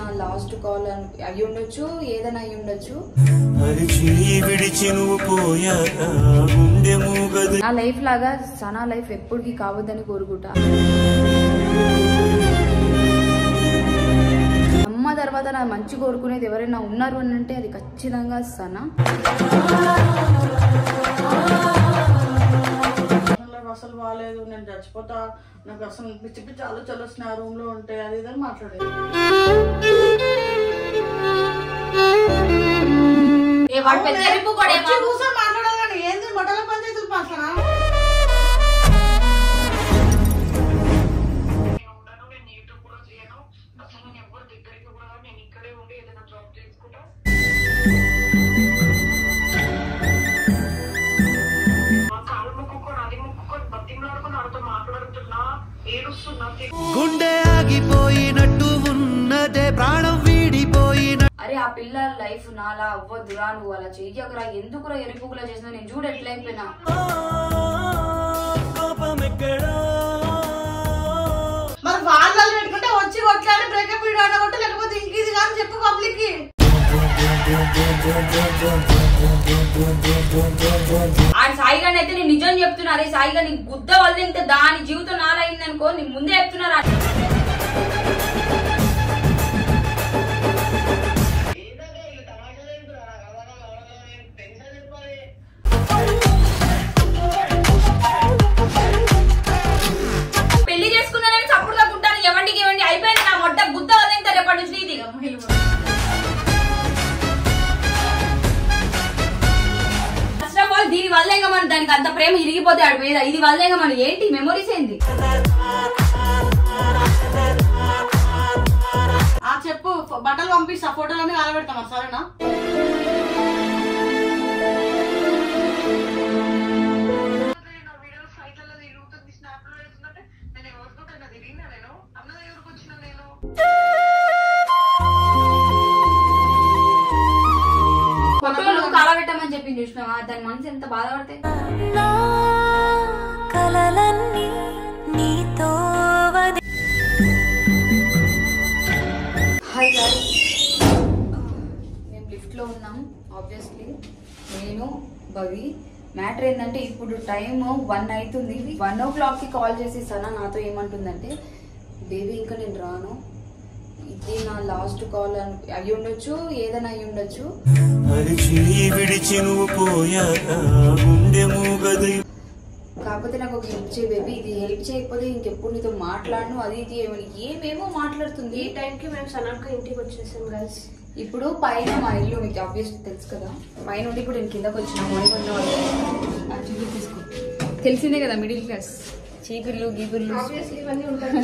నా last call అయి ఉండొచ్చు, ఏదైనా అయి ఉండొచ్చు. నా లైఫ్ లాగా సనా లైఫ్ ఎప్పటికీ కావద్దని కోరుకుంటా. అమ్మ తర్వాత నా మంచి కోరుకునేది ఎవరైనా ఉన్నారు అని అంటే అది ఖచ్చితంగా సనా. అసలు బాగాలేదు, నేను చచ్చిపోతా, నాకు అసలు పిచ్చి పిచ్చి ఆలోచనలు వస్తున్నాయి, ఆ రూమ్ లో ఉంటే అది ఇదని మాట్లాడేది. మాట్లాడాలి కానీ ఏంది మొదల పంచాయతీలు పాసనా? గుండె ఆగిపోయినట్టు ఉన్నదే, ప్రాణం వీడిపోయిన. అరే ఆ పిల్ల లైఫ్ నాలా అవ్వద్దురా, నువ్వు అలా చెయ్యకురా, ఎందుకురా ఎరుపుకులా చేసినా, నేను చూడు ఎట్లయిపోయినా. మరి వాళ్ళు పెట్టుకుంటే వచ్చి కొట్లాడి బ్రేకప్ వీడియో అనగొట్టు, లేకపోతే ఇంక ఇది కానీ చెప్పు పబ్లిక్ కి. ఆ సాయిగాని అయితే నేను నిజం చెప్తున్నా, అరే సాయిగా నీ గుద్ద వల్ల ఇంత దాని జీవితం నాలైంది అనుకో, నీ ముందే చెప్తున్నా. పెళ్లి చేసుకున్నానని సప్పుడు తగ్గుంటాను, ఎవండికి ఇవ్వండి, అయిపోయింది నా మొట్ట గుద్ద వల్ల ఇంత రేపటి నుంచి ఇది. దీని వల్ల ఇంకా మనం దానికి అంత ప్రేమ ఇరిగిపోతే ఆడు మీద, ఇది వల్ల ఇంకా మనం ఏంటి మెమోరీస్ ఏంది. చెప్పు, బట్టలు పంపిస్తా, ఫోటోలన్నీ కాలబెడతామా, సరేనా? ఫోటోలు కాలబెట్టమని చెప్పి చూసినావా, దాని మనసు ఎంత బాధపడతాయి. హాయ్ గాయ్స్, మేము లిఫ్ట్ లో ఉన్నాం. ఆబ్వియస్లీ నేను భవి. మ్యాటర్ ఏంటంటే ఇప్పుడు టైం 1 అవుతుంది. 1 o'clock కి కాల్ చేసి సనా నాతో ఏమంటుందంటే, బేబీ ఇంకా నేను రాను, ఇది నా లాస్ట్ కాల్ అయి ఉండొచ్చు, ఏదైనా అయి ఉండొచ్చు. కాకపోతే నాకు ఒక హెల్ప్ చేయ బేబీ, ఇది హెల్ప్ చేయకపోతే ఇంకెప్పుడు నీతో మాట్లాడను, అది ఇది ఏమేమో మాట్లాడుతుంది. ఈ టైంకి మేము సనాక ఇంటికి వచ్చేసాం గైస్. ఇప్పుడు పైన మా ఇల్లు మీకు ఆబ్వియస్ తెలుసు కదా, పైన ఉండి ఇప్పుడు నేను కిందకు వచ్చిన మోనికొండ వాళ్ళు తీసుకో, తెలిసిందే కదా మిడిల్ క్లాస్, చీపుర్లు గీపుర్లు ఇవన్నీ ఉంటాయి.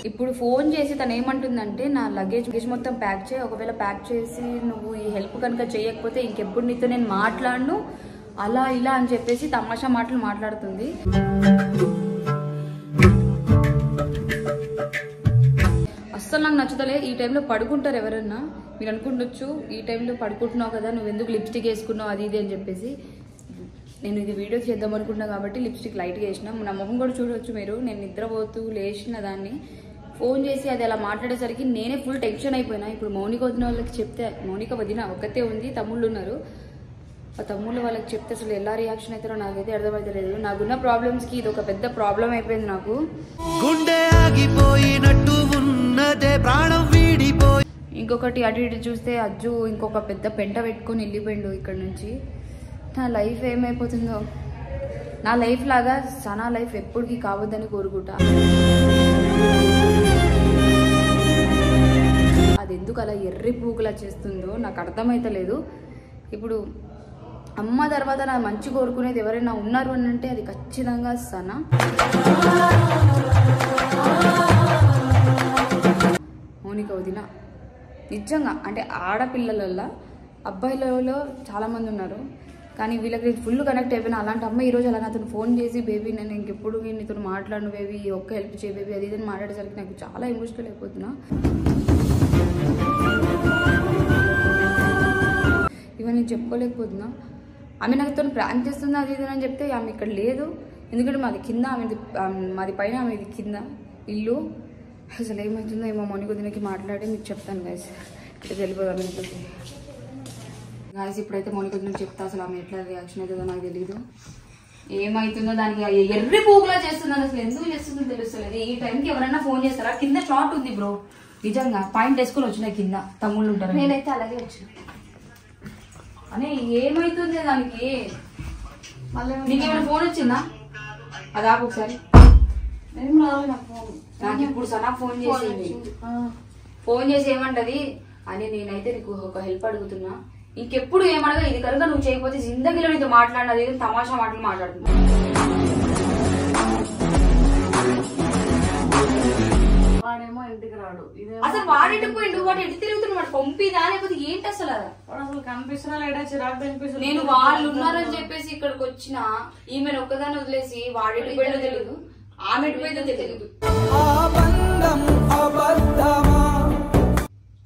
ఇప్పుడు ఫోన్ చేసి తను ఏమంటుందంటే, నా లగేజ్ మొత్తం ప్యాక్ చేయి, ఒకవేళ ప్యాక్ చేసి నువ్వు ఈ హెల్ప్ కనుక చేయకపోతే ఇంకెప్పుడు నీతో నేను మాట్లాడను, అలా ఇలా అని చెప్పేసి తమాషా మాటలు మాట్లాడుతుంది. అస్సలు నాకు నచ్చుతలే. ఈ టైంలో పడుకుంటారు ఎవరన్నా, మీరు అనుకుంటొచ్చు ఈ టైంలో పడుకుంటున్నావు కదా, నువ్వు ఎందుకు లిప్స్టిక్ వేసుకున్నావు అది ఇది అని చెప్పేసి. నేను ఇది వీడియో చేద్దాం అనుకున్నా కాబట్టి లిప్స్టిక్ లైట్గా వేసిన. నా మొహం కూడా చూడవచ్చు మీరు, నేను నిద్రపోతూ లేచిన దాన్ని ఫోన్ చేసి అది అలా మాట్లాడేసరికి నేనే ఫుల్ టెన్షన్ అయిపోయినా. ఇప్పుడు మౌనిక వదిన వాళ్ళకి చెప్తే, మౌనిక వదిన ఒక్కతే ఉంది, తమ్ముళ్ళు ఉన్నారు, ఆ తమ్ముళ్ళు వాళ్ళకి చెప్తే అసలు ఎలా రియాక్షన్ అవుతారో నాకైతే అర్థమవుతలేదు. నాకున్న ప్రాబ్లమ్స్కి ఇది ఒక పెద్ద ప్రాబ్లం అయిపోయింది నాకు. గుండె ఆగిపోయినట్టు ఉన్నదే, ప్రాణం వీడిపోయి. ఇంకొకటి అటు ఇటు చూస్తే అజ్జు ఇంకొక పెద్ద పెంట పెట్టుకొని వెళ్ళిపోయిండు ఇక్కడ నుంచి. నా లైఫ్ ఏమైపోతుందో. నా లైఫ్ లాగా సనా లైఫ్ ఎప్పటికీ కావద్దని కోరుకుంటా. అది ఎందుకు అలా ఎర్రి పూకులా చేస్తుందో నాకు అర్థమైతలేదు. ఇప్పుడు అమ్మ తర్వాత నా మంచి కోరుకునేది ఎవరైనా ఉన్నారు అని అంటే అది ఖచ్చితంగా సనా. మౌనిక వదిన నిజంగా అంటే ఆడపిల్లలలో అబ్బాయిలలో చాలామంది ఉన్నారు, కానీ వీళ్ళకి ఫుల్ కనెక్ట్ అయిపోయినా. అలాంటి అమ్మాయి ఈరోజు అలా నాతో ఫోన్ చేసి, బేబీ నేను ఇంకెప్పుడు నీతో మాట్లాడను బేబీ, ఒక్క హెల్ప్ చేయ బేబీ అది ఇదని మాట్లాడేసరికి నాకు చాలా ఎమోషనల్ అయిపోతున్నా. ఇవన్నీ నేను చెప్పుకోలేకపోతున్నా. ఆమె నాతో ప్రాంక్ చేస్తుంది అది ఇది అని చెప్తే ఆమె ఇక్కడ లేదు, ఎందుకంటే మాది కింద, మాది పైన, ఆమెది కింద ఇల్లు. అసలు ఏమవుతుందో ఏమో మౌని కొద్దినకి మాట్లాడి మీకు చెప్తాను గైస్. ఇట్లా వెళ్ళిపోదాం ఇంట్లోకి గాయస్. ఇప్పుడైతే మౌని కొద్దినకి చెప్తా అసలు ఆమె ఎట్లా రియాక్షన్ అవుతుందో నాకు తెలీదు. ఏమవుతుందో దానికి ఎర్రి పూగులా చేస్తున్నాను. అసలు ఎందుకు చేస్తుందో తెలుస్తలేదు. ఈ టైంకి ఎవరైనా ఫోన్ చేస్తారా? కింద షార్ట్ ఉంది బ్రో, నిజంగా పాయింట్ వేసుకొని వచ్చినాయి కింద తమ్ముళ్ళు ఉంటారు. నేనైతే అలాగే వచ్చిన అని ఏమైతుంది దానికి? మళ్ళీ నీకేమైనా ఫోన్ వచ్చిందా? అది ఆపు ఒకసారి. ఏం రాలేదు నాకు ఫోన్. నాకు ఇప్పుడు సనా ఫోన్ చేసింది. ఫోన్ చేసి ఏమంటది అని నేనైతే నీకు ఒక హెల్ప్ అడుగుతున్నా, ఇంకెప్పుడు ఏమడగా ఇది కనుక నువ్వు చేయకపోతే జిందగీలో నీతో మాట్లాడినది తమాషా మాటలు మాట్లాడుతున్నా. వాడేమో ఇంటికి రాడు. అసలు వాడింటికి పోయిండు, వాడు ఎటు తిరుగుతున్నాడు? వాడు పంపిదా లేకపోతే ఏంటి అసలు? వాడు అసలు కనిపిస్తున్నా లేడా? చిరాకు కనిపిస్తుంది. నేను వాళ్ళు ఉన్నారని చెప్పేసి ఇక్కడికి వచ్చిన ఈమెను ఒక్కదాన్ని వదిలేసి వాడి పోయిందో తెలియదు, ఆమె పోయిందో తెలియదు.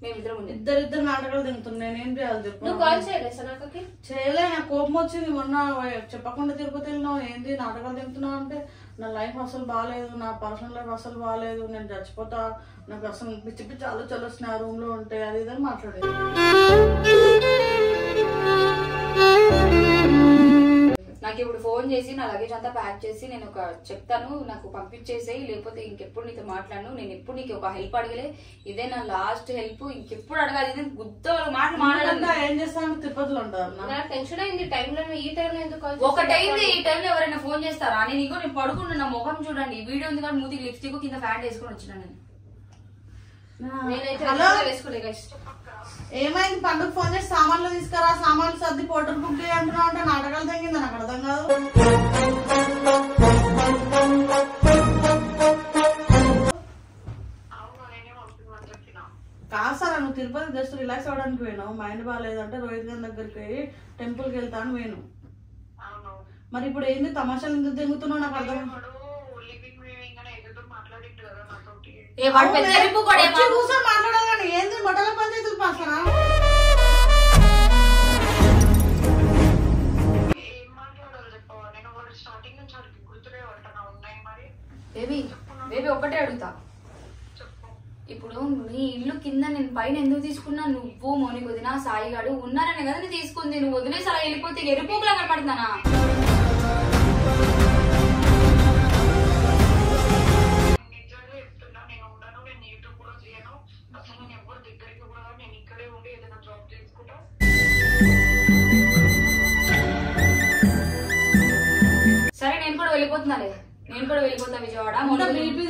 మేమిద్దరం ఇద్దరిద్దరు నాటకాలు తింటున్నా. నేనేం చేయాలి చెప్పు? నువ్వు కాల్ చేయలే సనకకి? చేయలే. నాకు కోపం వచ్చింది మొన్న. చెప్పకుండా తిరుపతి వెళ్ళినావు, ఏంది నాటకాలు తింటున్నావు అంటే నా లైఫ్ అసలు బాగాలేదు, నా పర్సనల్ లైఫ్ అసలు బాగాలేదు, నేను చచ్చిపోతా, నాకు అసలు పిచ్చి పిచ్చి ఆలోచనలు ఆ రూమ్ లో ఉంటాయి, అది ఇదని మాట్లాడేది. నాకు ఇప్పుడు ఫోన్ చేసి నా లగేజ్ అంతా ప్యాక్ చేసి నేను ఒక చెప్తాను, నాకు పంపించేసేయి, లేకపోతే ఇంకెప్పుడు నీతో మాట్లాడను, నేను ఎప్పుడు నీకు ఒక హెల్ప్ అడగలే, ఇదే నా లాస్ట్ హెల్ప్, ఇంకెప్పుడు అడగాలి, ఇదే గుద్ద మాటలు మాట్లాడాలి. ఏం చేస్తాను? తిరుపతిలో ఉంటారు. నాకు టెన్షన్ అయింది. టైంలో ఈ టైంలో ఎందుకు కాల్ ఒకటైంది. ఈ టైంలో ఎవరైనా ఫోన్ చేస్తారా? నేను ఇంకో నేను పడుకుంటున్నా, నా ముఖం చూడండి, వీడియో ఉంది కానీ మూతికి లిప్స్టిక్ కింద ఫ్యాంట్ వేసుకొని వచ్చినా నేను. నేనైతే వేసుకోలే గైస్. ఏమైంది? పండుగ ఫోన్ చేసి సామాన్లు తీసుకురా, సామాన్లు సర్ది పోటర్ బుక్ చేయంటున్నావు అంటే నాటకాలు తగ్గింది. నాకు అర్థం కాదు. కాసారా నువ్వు తిరుపతి జస్ట్ రిలాక్స్ అవ్వడానికి పోయినావు, మైండ్ బాగాలేదంటే రోహిత్ గారి దగ్గరికి పోయి టెంపుల్ కి వెళ్తాను పోయినావు. మరి ఇప్పుడు ఏంది తమాషాలు ఎందుకు దిగుతున్నావు? నాకు అర్థం కూర్చొని మాట్లాడాలని ఏంది మొదల పంచాయతీలు పాసరా? బేబీ ఒకటే అడుగుతా, ఇప్పుడు నీ ఇల్లు కింద నేను పైన ఎందుకు తీసుకున్నా? నువ్వు మౌని వదిన సాయిగాడు ఉన్నారనే కదా నేను తీసుకుంది. నువ్వు వదిలేసి అలా వెళ్ళిపోతే ఎరుపులా కనపడుతున్నానా? సరే నేను కూడా వెళ్ళిపోతున్నాలే, నేను కూడా వెళ్ళిపోతా విజయవాడ.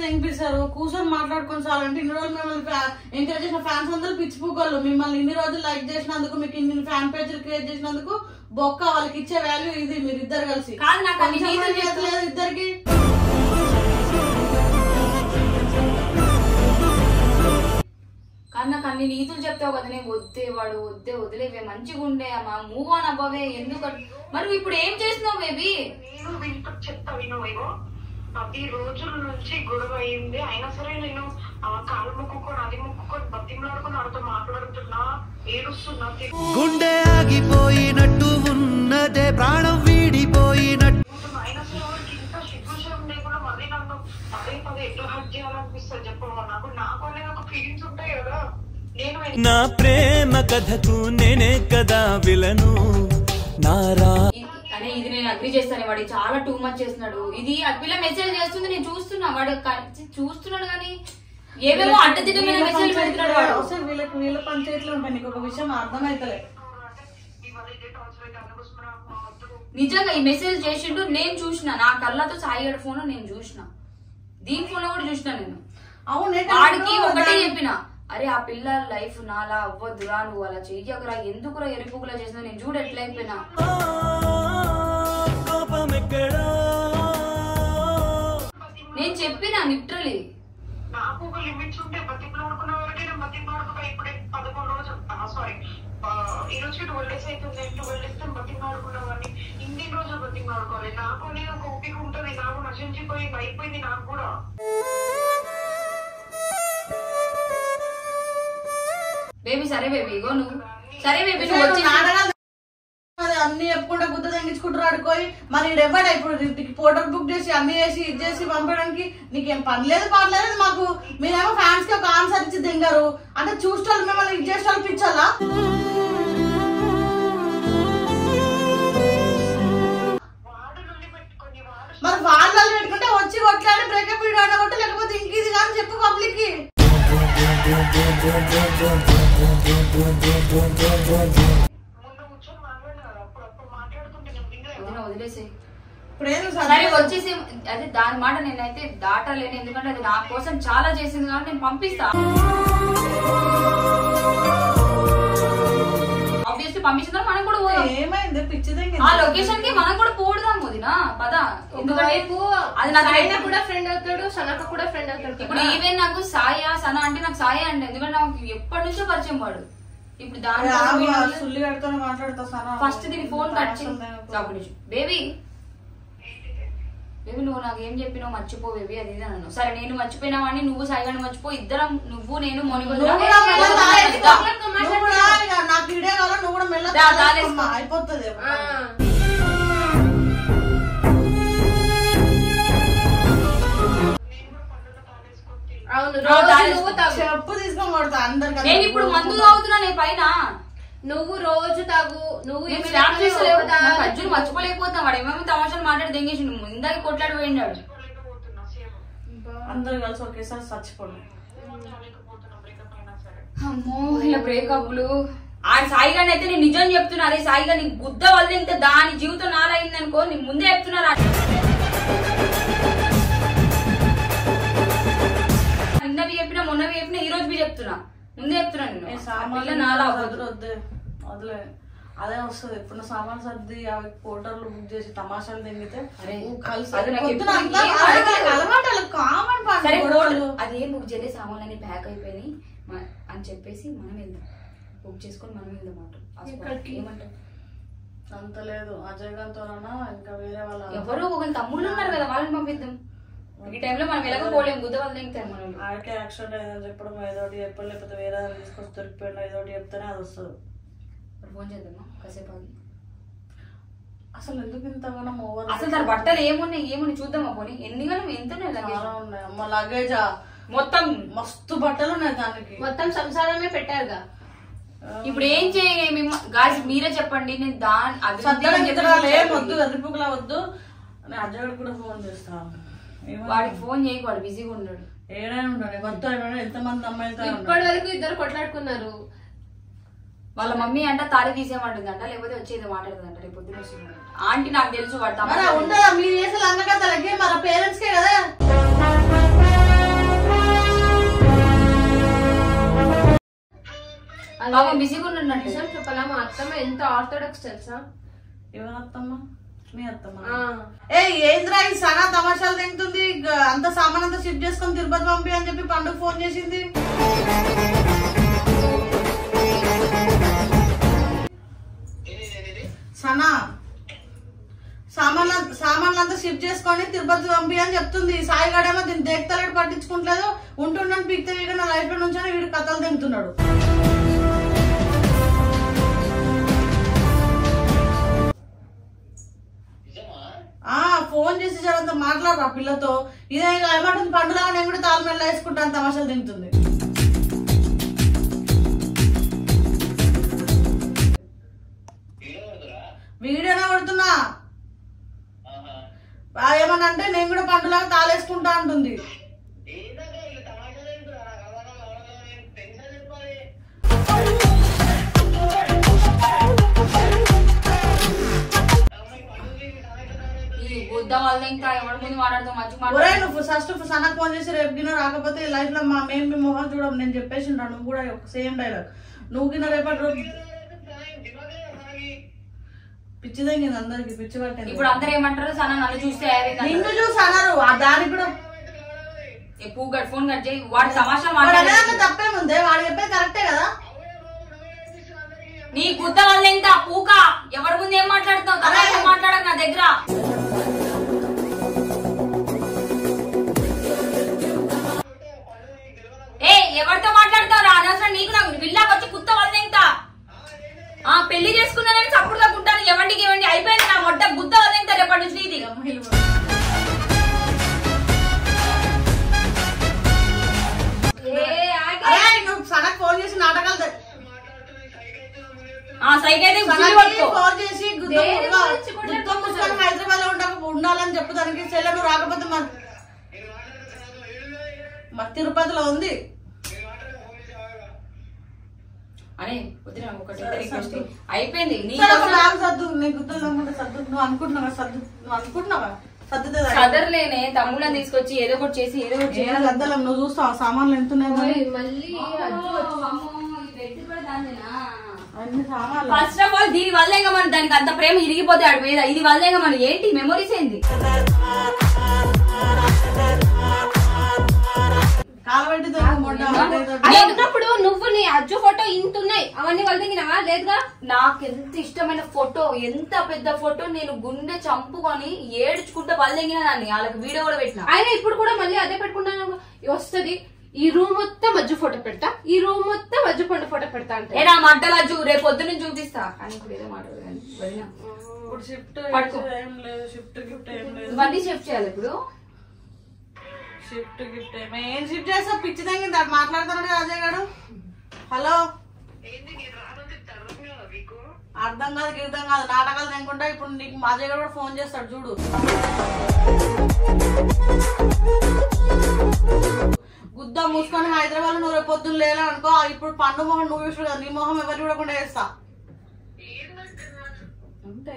ఎంపిస్తారు కూర్చొని మాట్లాడుకొని చాలంటే ఇన్ని రోజులు మిమ్మల్ని ఎంకరేజ్ చేసిన ఫ్యాన్స్ అందరూ పిచ్చిపోగలరు. మిమ్మల్ని ఇన్ని రోజులు లైక్ చేసినందుకు, మీకు ఇన్ని ఫ్యాన్ పేజీలు క్రియేట్ చేసినందుకు బొక్క వాళ్ళకి ఇచ్చే వాల్యూ ఇది. మీరు ఇద్దరు కలిసి కాదు, నాకు అన్ని నీతులు లేదు ఇద్దరికి. కానీ నాకు అన్ని నీతులు చెప్తావు కదా, నేను వద్దే వాడు వద్దే వదిలేవే మంచిగా ఉండే అమ్మా, మూవ్ ఆన్ అవ్వవే. ఎందుకు మరి ఇప్పుడు ఏం చేస్తున్నావు బేబీ? నేను చెప్తా విను. ఇగో 10 రోజుల నుంచి గొడవ అయింది, అయినా సరే నేను కాలు మొక్కుకొని అది మొక్కుకొని బతిమలాడుకొని వాడితో మాట్లాడుతున్నా, ఏడుస్తున్నా. గుండె ఆగిపోయినట్టు ఉన్నదే, ప్రాణం వీడిపోయినట్టు. అయినా సరే వాడికి ఇంత సిగ్గుశం లేకుండా మళ్ళీ నన్ను పదే ఎట్లా హర్ట్ చేయాలనిపిస్తుంది చెప్పవా? నాకు అనేది ఒక ఫీలింగ్స్ ఉంటాయి కదా. నేను నా ప్రేమ కథకు నేనే కదా విలను. నారా అనే ఇది నేను అగ్రి చేస్తాను, వాడు చాలా టూ మచ్ చేస్తున్నాడు. ఇది ఆ పిల్ల మెసేజ్ చేస్తుంది, నేను చూస్తున్నా, వాడు చూస్తున్నాడు కానీ ఏమేమో అడ్డదిడ్డమైన మెసేజ్ పెడుతున్నాడు వాడు. వీళ్ళ పంచాయతీలు ఉంటాయి. నీకు ఒక విషయం అర్థమైతలే. నిజంగా ఈ మెసేజ్ చేసిండు, నేను చూసిన నా కళ్ళతో సాయిగడ ఫోన్ నేను చూసిన, దీని ఫోన్ లో కూడా చూసిన నేను. వాడికి ఒకటే చెప్పిన, అరే ఆ పిల్ల లైఫ్ నాలా అవ్వద్దురా, నువ్వు అలా చెయ్యకురా, ఎందుకురా ఎరుపుకులా చేసినా, నేను చూడు ఎట్లా అయిపోయినా. నేను చెప్పిన లిటరలీ నాకు ఒక లిమిట్స్ ఉంటే బతిమలాడుకున్న వరకే నేను బతిమలాడుకున్నా. ఇప్పుడే 11 రోజులు సారీ ఈ రోజుకి 12 days అవుతుంది. 12 days బతిమలాడుకున్న వాడిని ఇన్ని రోజులు బతిమలాడుకోవాలి. నాకు అనేది ఒక ఓపిక ఉంటుంది. నాకు నశించిపోయింది, అయిపోయింది నాకు కూడా. బేబీ సరే బేబీ ఇగో నువ్వు సరే బేబీ నువ్వు వచ్చి అన్ని చెప్పుకుంటే గుద్ద తెంగించుకుంటారు ఆడుకోయి. మరి ఎవడా ఇప్పుడు పోర్టల్ బుక్ చేసి అన్ని చేసి ఇది చేసి పంపడానికి నీకేం పని లేదు పడలేదు మాకు. మీరేమో ఫ్యాన్స్ కి ఒక ఆన్సర్ ఇచ్చి దింగారు అంటే చూసేవాళ్ళు మిమ్మల్ని ఇది చేసే వాళ్ళు పిచ్చాలా? మరి వాళ్ళు పెట్టుకుంటే వచ్చి కొట్లాడి బ్రేకప్ వీడియో ఆడగొట్టు, లేకపోతే ఇంకిది కానీ చెప్పు పబ్లిక్ కి. వదిలేసి ఇప్పుడు వచ్చేసి అదే దాని మాట నేనైతే దాటలేను, ఎందుకంటే అది నా కోసం చాలా చేసింది కాబట్టి నేను పంపిస్తా. ఆబ్వియస్లీ పంపించిన మనం కూడా పోదాం. ఏమైంది పిచ్చిదే ఆ లొకేషన్ కి మనం కూడా పోదాం వదినా పద. ఎందుకంటే అది నాకు ఆయన కూడా ఫ్రెండ్ అవుతాడు, సనక కూడా ఫ్రెండ్ అవుతాడు. ఇప్పుడు ఈవెన్ నాకు సాయా సన అంటే నాకు సాయా అండి, ఎందుకంటే నాకు ఎప్పటి నుంచో పరిచయం వాడు. ఇప్పుడు దాని ఫస్ట్ దీని ఫోన్ కట్ చేసి బేబీ బేబీ నువ్వు నాకు ఏం చెప్పినావు మర్చిపో బేబీ అది ఇది అన్నాను. సరే నేను మర్చిపోయినావని నువ్వు సాయిగాని మర్చిపో, ఇద్దరం నువ్వు నేను అయిపోతుంది. చెప్పు తీసుకొని కొడతా అందరు. నేను ఇప్పుడు మందు తాగుతున్నా నీ పైన, నువ్వు రోజు తాగు. నువ్వు అర్జున్ మర్చిపోలేకపోతాం. వాడు ఏమేమో తమాషాలు మాట్లాడి దెంగేసి ఇందాక కొట్లాడి పోయినాడు. అందరు కలిసి ఒకేసారి చచ్చిపోడు. అమ్మో ఇలా బ్రేకప్లు. ఆ సాయిగాని అయితే నేను నిజం చెప్తున్నా, అదే సాయిగా నీ గుద్ద వల్ల ఇంత దాని జీవితం నాలైంది అనుకో, నేను ముందే చెప్తున్నా. నిన్నవి చెప్పినా మొన్నవి చెప్పినా ఈ రోజు చెప్తున్నా, ముందే చెప్తున్నా. నేను వదిలే అదే వస్తుంది. ఎప్పుడు సామాన్ సర్ది అవి పోర్టర్లు బుక్ చేసి తమాషాలు తింగితే అదేం బుక్ చేయలేదు, సామాన్లు అన్ని ప్యాక్ అయిపోయినాయి అని చెప్పేసి మనం వెళ్దాం, బుక్ చేసుకొని మనం వెళ్దాం. ఏమంటారు? అంత లేదు అజయ్ గారితో ఇంకా వేరే వాళ్ళ ఎవరు ఒక తమ్ముళ్ళు ఉన్నారు కదా, వాళ్ళని పంపిద్దాం. ఈ టైంలో మనం వెళ్ళకపోలేము, గుద్ద వాళ్ళు దింగుతారు మనం. ఆడికే యాక్సిడెంట్ అయిందని చెప్పడం ఏదో ఒకటి చెప్పాలి, లేకపోతే వేరే తీసుకొచ్చి దొరికిపోయినా ఏదో ఒకటి చెప్తేనే అది వస్తుంది. ఫోన్ చేద్దామా కాసేపు ఆగి? అసలు ఎందుకు ఇంతగానో ఓవర్? అసలు దాని బట్టలు ఏమున్నాయి చూద్దామా పోనీ. ఎన్ని గణం ఎంత ఉన్నాయి అమ్మ లగేజా మొత్తం మస్తు బట్టలు ఉన్నాయి దానికి. మొత్తం సంసారమే పెట్టారుగా. ఇప్పుడు ఏం చేయాలి గాయస్ మీరే చెప్పండి. నేను వద్దు అదిపుకులా వద్దు. నేను అజయ్ కూడా ఫోన్ చేస్తాను. వాడికి ఫోన్ చేయకు, వాడు బిజీగా ఉన్నాడు. ఏడైనా ఉంటాడు కొత్త ఎంతమంది అమ్మాయిలతో ఇప్పటి వరకు ఇద్దరు కొట్లాడుకున్నారు. వాళ్ళ మమ్మీ అంట తాళి తీసేయమంటుందంట, లేకపోతే వచ్చేది మాట్లాడుతుందంట. రేపు పొద్దున వస్తుంది ఆంటీ. నాకు తెలుసు వాడు ఉంటుందా మీరు చేసే లంగకథలకి మన పేరెంట్స్ కే కదా. బిజీగా ఉన్నట్టు చెప్పాలా? మా అత్తమ్మ ఎంత ఆర్థోడాక్స్ తెలుసా? ఎవరు అత్తమ్మ? మీ అత్తమ్మ. ఏ ఏంద్రా ఈ సనా తమాషాలు తింటుంది, అంత సామాన్ అంతా షిఫ్ట్ చేసుకొని తిరుపతి పంపి అని చెప్పి పండుగ ఫోన్ చేసింది. సనా సామాన్లంతా షిఫ్ట్ చేసుకొని తిరుపతి పంపి అని చెప్తుంది. సాయిగాడేమో దీన్ని దేక్తలేడు, పట్టించుకుంటలేదు. ఉంటుండని పీక్తే వీడు నా లైఫ్ లో నుంచి వీడు కథలు తింటున్నాడు. ఫోన్ చేసి జరంతా మాట్లాడరు ఆ పిల్లతో. ఇదే ఏమంటుంది పండుగ నేను కూడా తాళమెల్ల వేసుకుంటాను తమాషాలు తింటుంది. వీడియోనే కొడుతున్నా. ఏమన్నా అంటే నేను కూడా పండులాగా తాళేసుకుంటా అంటుంది. నువ్వు ఫస్ట్ సనకు ఫోన్ చేసి రేపు గిన్నె రాకపోతే లైఫ్ లో మేము మీ మొహం చూడం నేను చెప్పేసి నువ్వు కూడా సేమ్ డైలాగ్. నువ్వు గిన్నె రేపటి రోజు పిచ్చి తగ్గింది అందరికి, పిచ్చి పట్టింది. ఇప్పుడు అందరు ఏమంటారు సన నన్ను చూస్తే నిన్ను చూసి అన్నారు. దానికి కూడా ఫోన్ కట్ చేయి. వాడు సమాచారం మాట్లాడే తప్పేముంది, వాడు చెప్పేది కరెక్టే కదా. నీ గుద్ద వల్ల ఎంత పూక ఎవరి ముందు ఏం మాట్లాడుతావు? మాట్లాడక నా దగ్గర. ఎవరితో మాట్లాడతావు? అనవసరం నీకు నాకు విల్లాకి వచ్చి కుత్త వల్ల ఎంత పెళ్లి చేసుకున్నానని చప్పుడు తగ్గుంటాను. ఎవరు ఇవ్వండి అయిపోయింది నా మొట్ట గుద్ద వదిలింది రేపటి నుంచి ఇది. నువ్వు సడక్ ఫోన్ చేసి నాటకాలు ఫోన్ చేసి హైదరాబాద్ లో ఉండాలని చెప్పు దానికి చెల్లెలు రాకపోతే మరి తిరుపతిలో ఉంది అని అయిపోయింది. సర్దు నీ గుర్తులు సర్దు నువ్వు అనుకుంటున్నావా సదర్లేనే తమ్ముళ్ళని తీసుకొచ్చి ఏదో ఒకటి చేసి ఏదో ఒకటి చేయాలి. సర్దలం నువ్వు చూస్తావు సామాన్లు ఎంత ఉన్నాయి మళ్ళీ ఫస్ట్ ఆఫ్ ఆల్ దీని వల్ల ఇంకా మన దానికి అంత ప్రేమ ఇరిగిపోతే ఆడి మీద ఇది వల్ల ఇంకా మన ఏంటి మెమరీస్ ఏంది ఉన్నప్పుడు నువ్వు నీ అజ్జు ఫోటో ఇంతున్నాయి అవన్నీ వదిలినావా లేదుగా. నాకు ఎంత ఇష్టమైన ఫోటో ఎంత పెద్ద ఫోటో నేను గుండె చంపుకొని ఏడ్చుకుంటే వల్లెంగిన దాన్ని వాళ్ళకి వీడియో కూడా పెట్టిన. ఆయన ఇప్పుడు కూడా మళ్ళీ అదే పెట్టుకున్నాను వస్తుంది. ఈ రూమ్ మొత్తం అజ్జు ఫోటో పెడతా ఈ రూమ్ మొత్తం అజ్జు పండు ఫోటో పెడతా అంటే నా మంటలు అజ్జు రేపు పొద్దున్న చూపిస్తా కానీ ఇప్పుడు ఏదో మాట్లాడదు ఇవన్నీ షిఫ్ట్ చేయాలి ఇప్పుడు. షిఫ్ట్ గిఫ్ట్ ఏం షిఫ్ట్ చేస్తా పిచ్చి తగ్గింది మాట్లాడుతున్నాడు అజయ్ గారు. హలో అర్థం కాదు గిర్థం కాదు నాటకాలు తినకుండా ఇప్పుడు నీకు అజయ్ గారు కూడా ఫోన్ చేస్తాడు చూడు. గుద్ద మూసుకొని హైదరాబాద్ లో నువ్వు రేపు పొద్దున్న లేలా అనుకో ఇప్పుడు పండు మొహం నువ్వు చూడు కదా నీ మొహం ఎవరు చూడకుండా వేస్తా.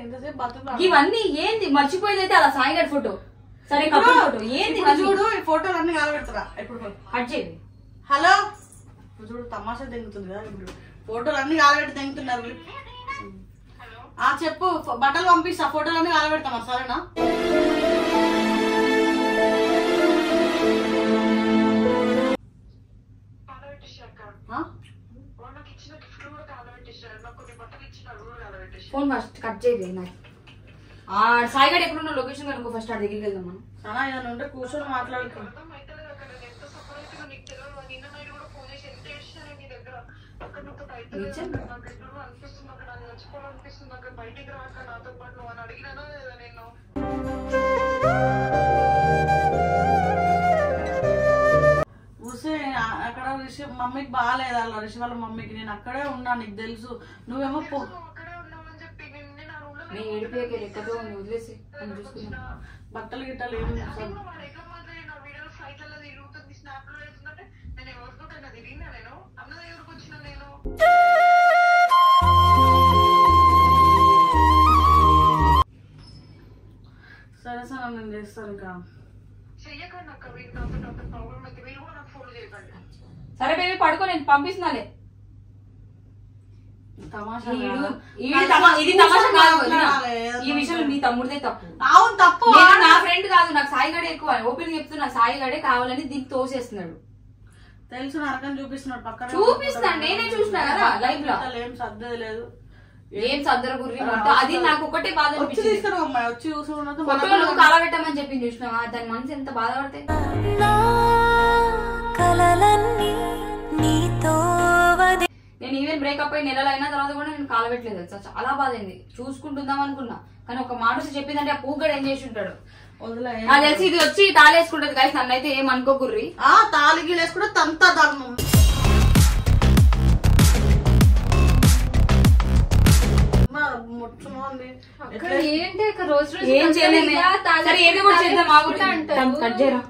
ఎంతసేపు బతుకు ఇవన్నీ ఏంది మర్చిపోయేదైతే అలా సాయిగడ్ ఫోటో సరే ఫోటో ఏంది చూడు ఈ ఫోటోలు అన్ని కాలబెడతారా ఇప్పుడు కట్ చేయండి. హలో చూడు తమాషా తెంగుతుంది కదా ఇప్పుడు ఫోటోలు అన్ని కాలబెట్టి తెంగుతున్నారు. చెప్పు బట్టలు పంపిస్తా ఫోటోలు అన్ని కాలబెడతామా సరేనా. ఫోన్ ఫస్ట్ కట్ చేయదు నాకు సాయిగడ్ ఎక్కడున్న లొకేషన్ కనుకో ఫస్ట్ ఆడ దగ్గరికి వెళ్దాం మనం. చాలా ఏదైనా ఉంటే కూర్చొని మాట్లాడుకో. అక్కడ రిషి మమ్మీకి బాగాలేదా రిషి వాళ్ళ మమ్మీకి నేను అక్కడే ఉన్నా నీకు తెలుసు నువ్వేమో బట్టలు గిట్టలు సరే సార్ నేను చేస్తాను ఇంకా సరే బేబీ పడుకో నేను పంపిస్తున్నాలే. ఇది తమాషా కాదు ఈ విషయంలో నీ తమ్ముడిదే తప్పు. అవును తప్పు నా ఫ్రెండ్ కాదు నాకు సాయిగడే ఎక్కువ ఓపెన్ చెప్తున్నా సాయిగడే కావాలని దీనికి తోసేస్తున్నాడు. తెలుసు నరకం చూపిస్తున్నాడు పక్కన చూపిస్తాను నేనే చూసినా కదా లైవ్ లో ఏం సర్దేది లేదు ఏం సద్దర గుర్రి అది నాకు ఒకటే బాధ తీస్తాను అమ్మాయి వచ్చి చూసుకున్నది ఫోటోలు కాలబెట్టమని చెప్పి చూసినావా దాని మనసు ఎంత బాధపడతాయి. నేను ఈవెన్ బ్రేకప్ అయి నెలలైన తర్వాత కూడా నేను కాలబెట్టలేదు చాలా బాధ అయింది చూసుకుంటుందాం అనుకున్నా కానీ ఒక మాట చెప్పిందంటే ఆ పూగడు ఏం చేసి ఉంటాడు నాకు తెలిసి ఇది వచ్చి తాళేసుకుంటది గాయస్ నన్నైతే ఏం అనుకోకుర్రి తాళికి వేసుకుంటే తంత ధర్మం ఏంటి రోజు ఏం చేయలేము ఏదో కూడా చేద్దాం